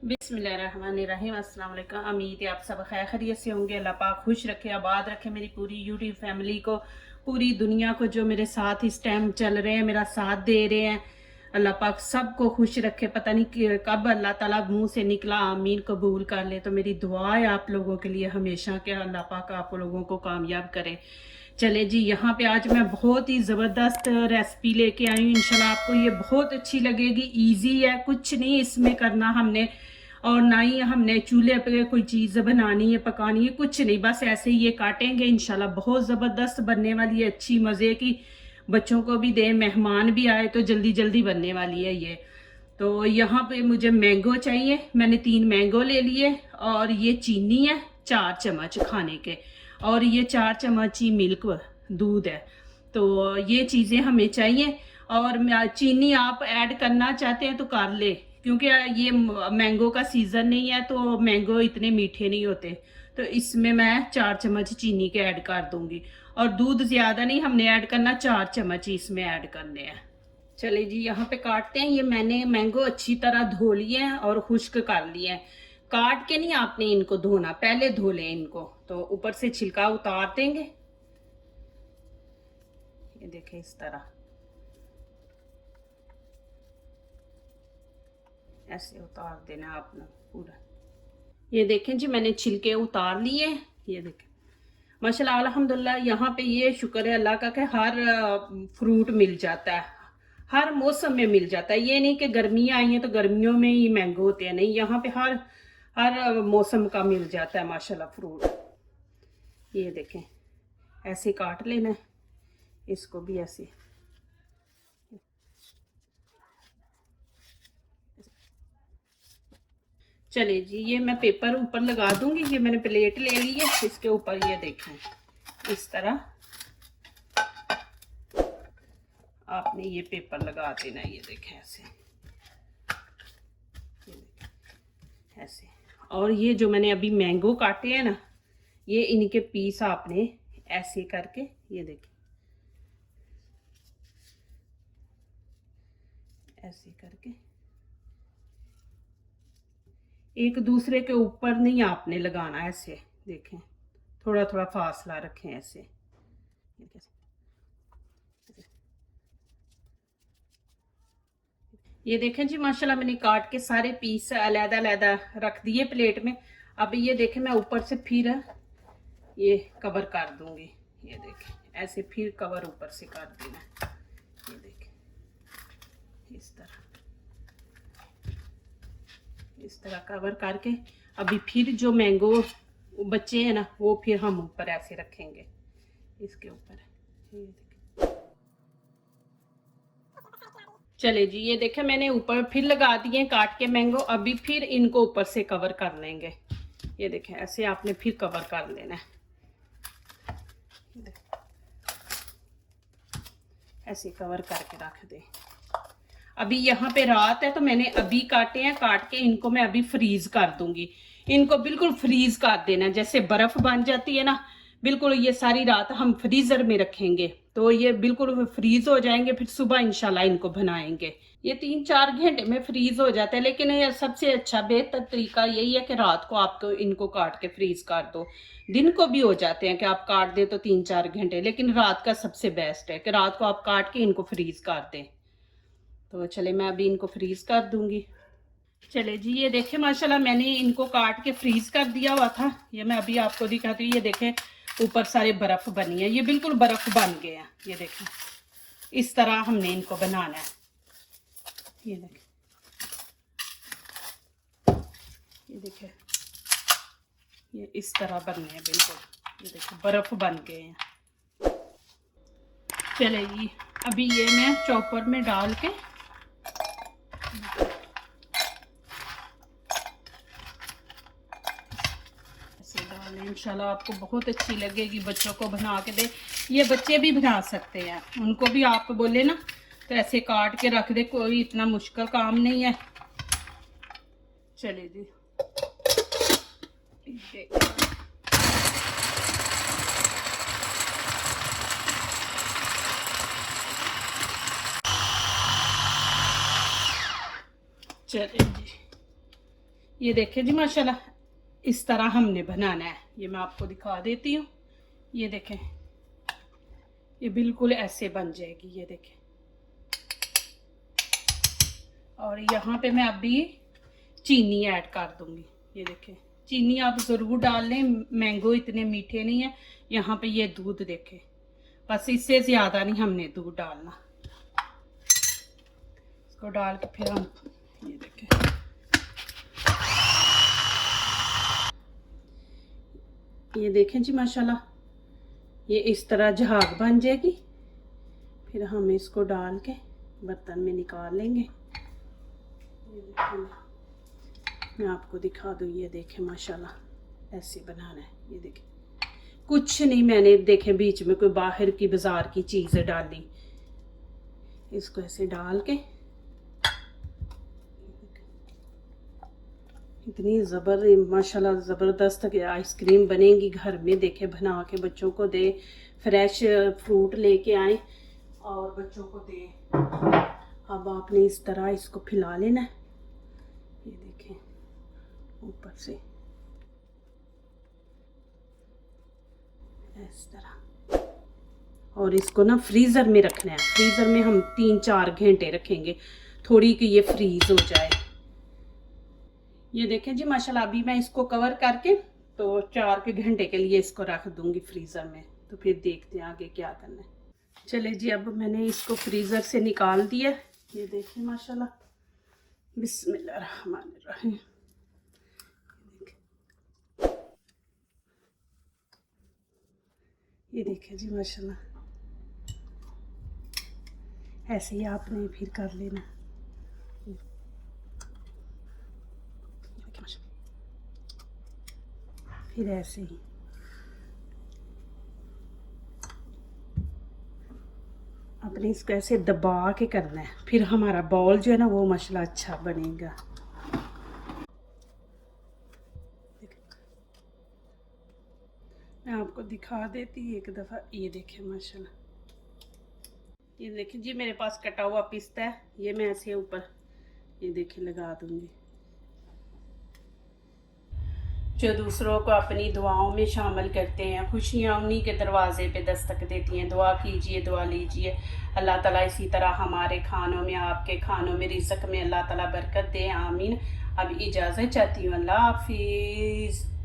बिस्मिल्लाहिर्रहमानिर्रहीम। अस्सलाम वालेकुम। उम्मीद है आप सब खैर खैरियत से होंगे। अल्लाह पाक खुश रखे, आबाद रखे मेरी पूरी यूट्यूब फैमिली को, पूरी दुनिया को। जो मेरे साथ इस टाइम चल रहे हैं, मेरा साथ दे रहे हैं, अल्लाह पाक सबको खुश रखे। पता नहीं कब अल्लाह ताला मुंह से निकला आमीन कबूल कर ले। तो मेरी दुआ है आप लोगों के लिए हमेशा कि अल्लाह पाक आप लोगों को कामयाब करे। चले जी, यहाँ पे आज मैं बहुत ही ज़बरदस्त रेसिपी लेके आई हूँ। इंशाल्लाह आपको ये बहुत अच्छी लगेगी। इजी है, कुछ नहीं इसमें करना हमने, और ना ही हमने चूल्हे पे कोई चीज़ बनानी है, पकानी है, कुछ नहीं। बस ऐसे ही ये काटेंगे। इंशाल्लाह बहुत ज़बरदस्त बनने वाली है, अच्छी मज़े की। बच्चों को भी दें, मेहमान भी आए तो जल्दी जल्दी बनने वाली है ये। तो यहाँ पे मुझे मैंगो चाहिए। मैंने 3 मैंगो ले लिए, और ये चीनी है 4 चम्मच खाने के, और ये 4 चम्मच ही मिल्क दूध है। तो ये चीज़ें हमें चाहिए। और चीनी आप ऐड करना चाहते हैं तो कर ले, क्योंकि ये मैंगो का सीज़न नहीं है तो मैंगो इतने मीठे नहीं होते। तो इसमें मैं 4 चम्मच चीनी के ऐड कर दूंगी। और दूध ज़्यादा नहीं हमने ऐड करना, 4 चम्मच ही इसमें ऐड करने हैं। चले जी, यहाँ पे काटते हैं। ये मैंने मैंगो अच्छी तरह धो लिए हैं और खुश्क कर लिए हैं। काट के नहीं आपने इनको धोना, पहले धो लें इनको। तो ऊपर से छिलका उतार देंगे। ये देखें, इस तरह ऐसे उतार देना आपने पूरा। ये देखें जी, मैंने छिलके उतार लिए। ये देखें, माशाल्लाह अल्हम्दुलिल्लाह। यहाँ पे ये शुक्र है अल्लाह का कि हर फ्रूट मिल जाता है, हर मौसम में मिल जाता है। ये नहीं कि गर्मियाँ आई हैं तो गर्मियों में ही मैंगो होते हैं, नहीं। यहाँ पे हर हर मौसम का मिल जाता है माशाल्लाह फ्रूट। ये देखें, ऐसे काट लेना है इसको भी ऐसे। चले जी, ये मैं पेपर ऊपर लगा दूंगी। ये मैंने प्लेट ले ली है, इसके ऊपर ये देखें इस तरह आपने ये पेपर लगा देना। ये देखें ऐसे, ये देखें ऐसे। और ये जो मैंने अभी मैंगो काटे हैं ना, ये इनके पीस आपने ऐसे करके, ये देखें ऐसे करके, एक दूसरे के ऊपर नहीं आपने लगाना, ऐसे देखें, थोड़ा थोड़ा फासला रखें ऐसे। ये देखें जी, माशाल्लाह मैंने काट के सारे पीस अलहदा अलहदा रख दिए प्लेट में। अब ये देखें, मैं ऊपर से फिर ये कवर कर दूंगी। ये देखें ऐसे, फिर कवर ऊपर से कर देना। ये देखें इस तरह, इस तरह कवर करके अभी फिर जो मैंगो बच्चे हैं ना, वो फिर हम ऊपर ऐसे रखेंगे इसके ऊपर। ये देखें, चले जी, ये देखें मैंने ऊपर फिर लगा दिए काट के मैंगो। अभी फिर इनको ऊपर से कवर कर लेंगे। ये देखें ऐसे आपने फिर कवर कर लेना है, ऐसे कवर करके रख दे। अभी यहाँ पे रात है तो मैंने अभी काटे हैं, काट के इनको मैं अभी फ्रीज कर दूंगी। इनको बिल्कुल फ्रीज कर देना, जैसे बर्फ बन जाती है ना, बिल्कुल। ये सारी रात हम फ्रीजर में रखेंगे तो ये बिल्कुल फ्रीज हो जाएंगे। फिर सुबह इंशाल्लाह इनको बनाएंगे। ये 3-4 घंटे में फ्रीज हो जाता है, लेकिन ये सबसे अच्छा बेहतर तरीका यही है कि रात को आप तो इनको काट के फ्रीज कर दो। दिन को भी हो जाते हैं कि आप काट दे तो 3-4 घंटे, लेकिन रात का सबसे बेस्ट है कि रात को आप काट के इनको फ्रीज कर दें। तो चले, मैं अभी इनको फ्रीज कर दूंगी। चले जी, ये देखें माशाल्लाह मैंने इनको काट के फ्रीज कर दिया हुआ था। ये मैं अभी आपको दिखाती हूँ। ये देखें ऊपर सारे बर्फ बनी है, ये बिल्कुल बर्फ बन गए हैं। ये देखें इस तरह हमने इनको बनाना है। ये देखें, ये देखें, ये इस तरह बनने हैं बिल्कुल। ये देखें बर्फ बन गए हैं। चले जी, अभी ये मैं चॉपर में डाल के इंशाल्लाह आपको बहुत अच्छी लगेगी। बच्चों को बना के दे, ये बच्चे भी बना सकते हैं। उनको भी आप बोले ना तो ऐसे काट के रख दे, कोई इतना मुश्किल काम नहीं है। चलिए जी, चलिए जी, ये देखिए जी माशाल्लाह, इस तरह हमने बनाना है। ये मैं आपको दिखा देती हूँ। ये देखें, ये बिल्कुल ऐसे बन जाएगी। ये देखें, और यहाँ पे मैं अभी चीनी ऐड कर दूंगी। ये देखें, चीनी आप ज़रूर डाल लें, मैंगो इतने मीठे नहीं है। यहाँ पे ये दूध देखें, बस इससे ज़्यादा नहीं हमने दूध डालना। इसको डाल के फिर हम, ये देखें, ये देखें जी माशाल्लाह, ये इस तरह झाग बन जाएगी। फिर हम इसको डाल के बर्तन में निकाल लेंगे। ये देखें, मैं आपको दिखा दूँ। ये देखें माशाल्लाह, ऐसे बनाना है। ये देखें, कुछ नहीं मैंने देखे बीच में कोई बाहर की बाजार की चीज़ें डाली। इसको ऐसे डाल के इतनी माशाल्लाह ज़बरदस्त आइसक्रीम बनेगी घर में। देखे, बना के बच्चों को दे, फ्रेश फ्रूट लेके आए और बच्चों को दे। अब आपने इस तरह इसको फैला लेना है। ये देखें, ऊपर से इस तरह, और इसको ना फ्रीज़र में रखना है। फ्रीज़र में हम 3-4 घंटे रखेंगे, थोड़ी कि ये फ्रीज़ हो जाए। ये देखें जी माशाल्लाह, अभी मैं इसको कवर करके तो 4 के घंटे के लिए इसको रख दूंगी फ्रीज़र में। तो फिर देखते हैं आगे क्या करना है। चले जी, अब मैंने इसको फ्रीज़र से निकाल दिया। ये देखिए माशाल्लाह, बिस्मिल्लाहिर्रहमानिर्रहीम। ये देखिए जी माशाल्लाह, ऐसे ही आपने फिर कर लेना। फिर ऐसे ही अपने इसको ऐसे दबा के करना है। फिर हमारा बॉल जो है ना वो माशाल्लाह अच्छा बनेगा। मैं आपको दिखा देती एक दफ़ा। ये देखें माशाल्लाह, ये देखें जी, मेरे पास कटा हुआ पिस्ता है। ये मैं ऐसे ऊपर, ये देखें, लगा दूंगी। जो दूसरों को अपनी दुआओं में शामिल करते हैं, खुशियाँ उन्हीं के दरवाज़े पे दस्तक देती हैं। दुआ कीजिए, दुआ लीजिए। अल्लाह ताला इसी तरह हमारे खानों में, आपके खानों में, रिज़्क़ में अल्लाह ताला बरकत दे। आमीन। अब इजाज़त चाहती हूँ। अल्लाह हाफिज़।